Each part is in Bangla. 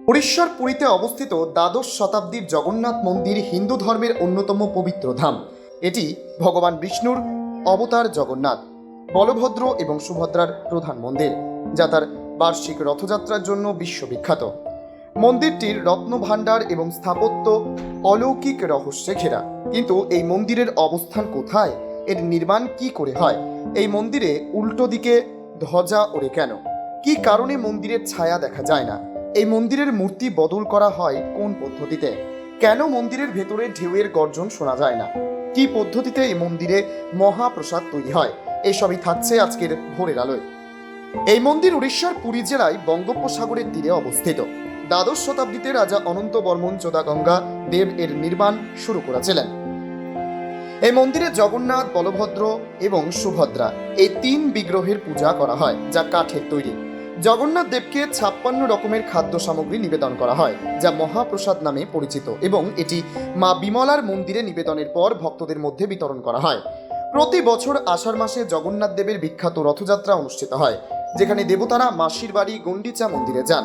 উড়িষ্যার পুরীতে অবস্থিত দ্বাদশ শতাব্দীর জগন্নাথ মন্দির হিন্দু ধর্মের অন্যতম পবিত্র ধাম। এটি ভগবান বিষ্ণুর অবতার জগন্নাথ, বলভদ্র এবং সুভদ্রার প্রধান মন্দির, যা তার বার্ষিক রথযাত্রার জন্য বিশ্ববিখ্যাত। মন্দিরটির রত্নভাণ্ডার এবং স্থাপত্য অলৌকিক রহস্যে ঘেরা। কিন্তু এই মন্দিরের অবস্থান কোথায়? এর নির্মাণ কি করে হয়? এই মন্দিরে উল্টো দিকে ধ্বজা ওড়ে কেন? কি কারণে মন্দিরের ছায়া দেখা যায় না? এই মন্দিরের মূর্তি বদল করা হয় কোন পদ্ধতিতে? কেন মন্দিরের ভেতরে ঢেউয়ের গর্জন শোনা যায় না? কি পদ্ধতিতে এই মন্দিরে মহাপ্রসাদ তৈরি হয়? এসবই থাকছে আজকের ভোরের আলোয়। এই মন্দির উড়িষ্যার পুরী জেলায় বঙ্গোপসাগরের তীরে অবস্থিত। দ্বাদশ শতাব্দীতে রাজা অনন্ত বর্মন চোদাগঙ্গা দেব এর নির্মাণ শুরু করেছিলেন। এই মন্দিরে জগন্নাথ, বলভদ্র এবং সুভদ্রা এই তিন বিগ্রহের পূজা করা হয়, যা কাঠের তৈরি। জগন্নাথ দেবকে 56 রকমের খাদ্য সামগ্রী নিবেদন করা হয়, যা মহাপ্রসাদ নামে পরিচিত, এবং এটি মা বিমলার মন্দিরে নিবেদনের পর ভক্তদের মধ্যে বিতরণ করা হয়। প্রতি বছর আষাঢ় মাসে জগন্নাথ দেবের বিখ্যাত রথযাত্রা অনুষ্ঠিত হয়, যেখানে দেবতারা মাসির বাড়ি গুন্ডিচা মন্দিরে যান।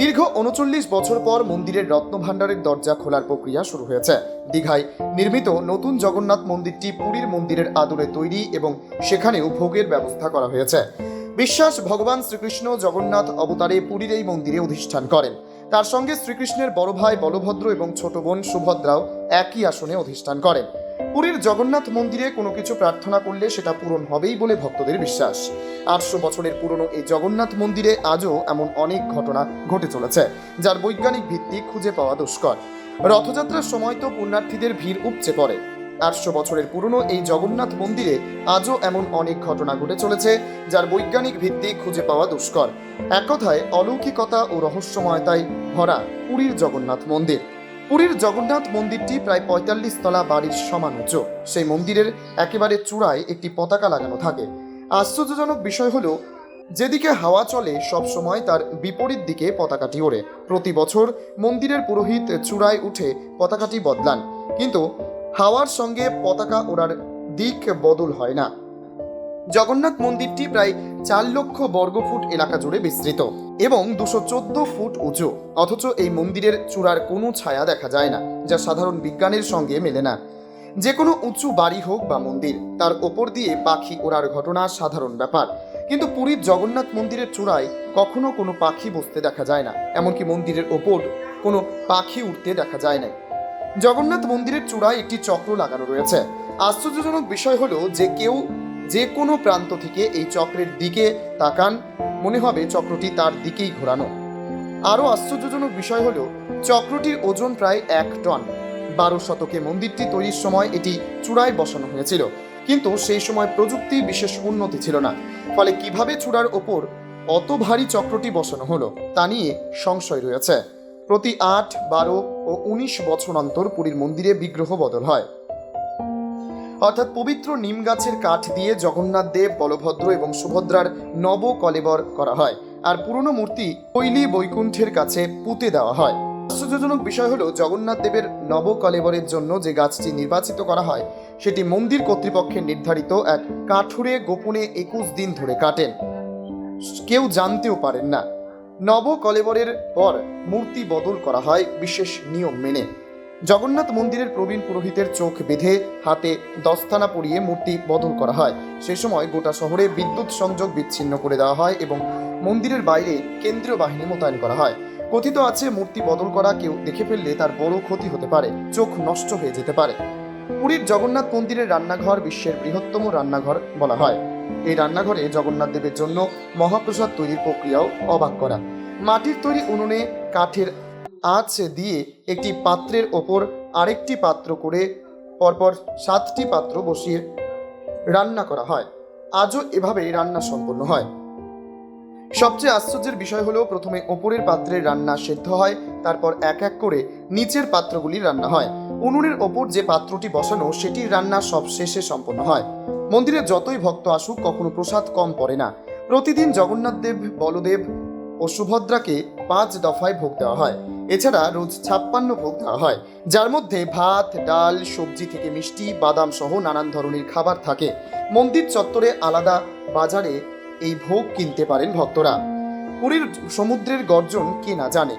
দীর্ঘ 39 বছর পর মন্দিরের রত্নভাণ্ডারের দরজা খোলার প্রক্রিয়া শুরু হয়েছে। দীঘায় নির্মিত নতুন জগন্নাথ মন্দিরটি পুরীর মন্দিরের আদলে তৈরি, এবং সেখানেও ভোগের ব্যবস্থা করা হয়েছে। বিশ্বাস, ভগবান শ্রীকৃষ্ণ জগন্নাথ অবতারে পুরীর এই মন্দিরে অধিষ্ঠান করেন। তার সঙ্গে শ্রীকৃষ্ণের বড় ভাই বলভদ্র এবং ছোট বোন সুভদ্রাও একই আসনে অধিষ্ঠান করেন। পুরীর জগন্নাথ মন্দিরে কোনো কিছু প্রার্থনা করলে সেটা পূরণ হবেই বলে ভক্তদের বিশ্বাস। 800 বছরের পুরনো এই জগন্নাথ মন্দিরে আজও এমন অনেক ঘটনা ঘটে চলেছে, যার বৈজ্ঞানিক ভিত্তি খুঁজে পাওয়া দুষ্কর। রথযাত্রার সময় তো পুণ্যার্থীদের ভিড় উপচে পড়ে। 800 বছরের পুরনো এই জগন্নাথ মন্দিরে আজও এমন অনেক ঘটনা ঘটে চলেছে, যার বৈজ্ঞানিক ভিত্তি খুঁজে পাওয়া দুষ্কর। এক কথায় অলৌকিকতা ও রহস্যময়তায় ভরা পুরীর জগন্নাথ মন্দির। পুরীর জগন্নাথ মন্দিরটি প্রায় 45 তলা বাড়ির সমান উঁচু। সেই মন্দিরের একেবারে চূড়ায় একটি পতাকা লাগানো থাকে। আশ্চর্যজনক বিষয় হলো, যেদিকে হাওয়া চলে সব সময় তার বিপরীত দিকে পতাকাটি ওড়ে। প্রতি বছর মন্দিরের পুরোহিত চূড়ায় উঠে পতাকাটি বদলান, কিন্তু হাওয়ার সঙ্গে পতাকা ওড়ার দিক বদল হয় না। জগন্নাথ মন্দিরটি প্রায় 4 লক্ষ বর্গফুট এলাকা জুড়ে বিস্তৃত এবং 214 ফুট উঁচু। অথচ এই মন্দিরের চূড়ার কোনো ছায়া দেখা যায় না, যা সাধারণ বিজ্ঞানের সঙ্গে মেলে না। যে কোনো উঁচু বাড়ি হোক বা মন্দির, তার ওপর দিয়ে পাখি ওড়ার ঘটনা সাধারণ ব্যাপার। কিন্তু পুরীর জগন্নাথ মন্দিরের চূড়ায় কখনো কোনো পাখি বসতে দেখা যায় না, এমনকি মন্দিরের ওপর কোনো পাখি উঠতে দেখা যায় না। জগন্নাথ মন্দিরের চূড়ায় একটি চক্র লাগানো রয়েছে। আশ্চর্যজনক বিষয় হলো যে কেউ যে কোনো প্রান্ত থেকে এই চক্রের দিকে তাকান, মনে হবে চক্রটি তার দিকেই ঘোরানো। আরও আশ্চর্যজনক বিষয় হলো, চক্রটির ওজন প্রায় 1 টন। 12 শতকে মন্দিরটি তৈরির সময় এটি চূড়ায় বসানো হয়েছিল, কিন্তু সেই সময় প্রযুক্তির বিশেষ উন্নতি ছিল না। ফলে কিভাবে চূড়ার ওপর অত ভারী চক্রটি বসানো হলো তা নিয়ে সংশয় রয়েছে। প্রতি 8, 12 ও 19 বছর অন্তর পুরীর মন্দিরে বিগ্রহ বদল হয়। অর্থাৎ পবিত্র নিম গাছের কাঠ দিয়ে জগন্নাথ দেব, বলভদ্র এবং সুভদ্রার নব কলেবর করা হয়, আর পুরনো মূর্তি কৈলি বৈকুণ্ঠের কাছে পুঁতে দেওয়া হয়। আশ্চর্যজনক বিষয় হলো, জগন্নাথ দেবের নব কলেবরের জন্য যে গাছটি নির্বাচিত করা হয়, সেটি মন্দির কর্তৃপক্ষের নির্ধারিত এক কাঠুরে গোপনে 21 দিন ধরে কাটেন। কেউ জানতেও পারেন না। নব কলেবরের পর মূর্তি বদল করা হয় বিশেষ নিয়ম মেনে। জগন্নাথ মন্দিরের প্রবীণ পুরোহিতের চোখ বেঁধে হাতে দস্তানা পরিয়ে মূর্তি বদল করা হয়। সেই সময় গোটা শহরে বিদ্যুৎ সংযোগ বিচ্ছিন্ন করে দেওয়া হয় এবং মন্দিরের বাইরে কেন্দ্রীয় বাহিনী মোতায়েন করা হয়। কথিত আছে, মূর্তি বদল করা কেউ দেখে ফেললে তার বড় ক্ষতি হতে পারে, চোখ নষ্ট হয়ে যেতে পারে। পুরীর জগন্নাথ মন্দিরের রান্নাঘর বিশ্বের বৃহত্তম রান্নাঘর বলা হয়। এই রান্নাঘরে জগন্নাথ দেবের জন্য মহাপ্রসাদ তৈরির প্রক্রিয়াও অবাক করা। মাটির তৈরি উনুনে কাঠের আঁচ দিয়ে একটি পাত্রের ওপর আরেকটি পাত্র করে পরপর 7টি পাত্র বসিয়ে রান্না করা হয়। আজও এভাবেই রান্না সম্পন্ন হয়। সবচেয়ে আশ্চর্যের বিষয় হলো, প্রথমে ওপরের পাত্রের রান্না সেদ্ধ হয়, তারপর এক এক করে নিচের পাত্রগুলি রান্না হয়। উনুনের ওপর যে পাত্রটি বসানো, সেটির রান্না সব শেষে সম্পন্ন হয়। মন্দিরে যতই ভক্ত আসুক, কখনো প্রসাদ কম পড়ে না। প্রতিদিন জগন্নাথ দেব, বলদেব ও সুভদ্রাকে 5 দফায় ভোগ দেওয়া হয়। এছাড়া রোজ 56 ভোগ দেওয়া হয়, যার মধ্যে ভাত, ডাল, সবজি থেকে মিষ্টি, বাদাম সহ নানান ধরনের খাবার থাকে। মন্দির চত্বরে আলাদা বাজারে এই ভোগ কিনতে পারেন ভক্তরা। পুরীর সমুদ্রের গর্জন কে না জানে।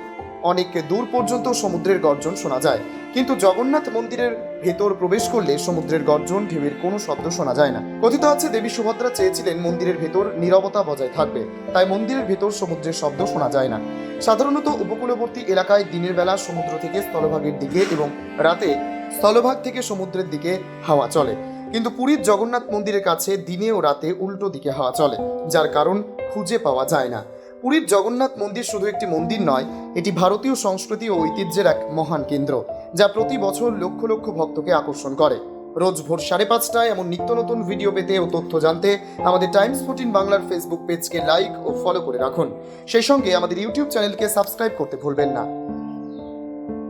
অনেক দূর পর্যন্ত সমুদ্রের গর্জন শোনা যায়, কিন্তু জগন্নাথ মন্দিরের ভেতর প্রবেশ করলে সমুদ্রের গর্জন ঢেউয়ের কোনো শব্দ শোনা যায় না। কথিত আছে দেবী সুভদ্রা চেয়েছিলেন মন্দিরের ভেতর নীরবতা বজায় থাকবে, তাই মন্দিরের ভেতর সমুদ্রের শব্দ শোনা যায় না। সাধারণত উপকূলবর্তী এলাকায় দিনের বেলা সমুদ্র থেকে স্থলভাগের দিকে এবং রাতে স্থলভাগ থেকে সমুদ্রের দিকে হাওয়া চলে, কিন্তু পুরীর জগন্নাথ মন্দিরের কাছে দিনে ও রাতে উল্টো দিকে হাওয়া চলে, যার কারণ খুঁজে পাওয়া যায় না। পুরীর জগন্নাথ মন্দির শুধু একটি মন্দির নয়, এটি ভারতীয় সংস্কৃতি ও ঐতিহ্যের এক মহান কেন্দ্র, যা প্রতি বছর লক্ষ লক্ষ ভক্তকে আকর্ষণ করে। রোজ ভোর 5:30টায় এমন নিত্য নতুন ভিডিও পেতে ও তথ্য জানতে আমাদের টাইমস 14 বাংলার ফেসবুক পেজকে লাইক ও ফলো করে রাখুন। সেই সঙ্গে আমাদের ইউটিউব চ্যানেলকে সাবস্ক্রাইব করতে ভুলবেন না।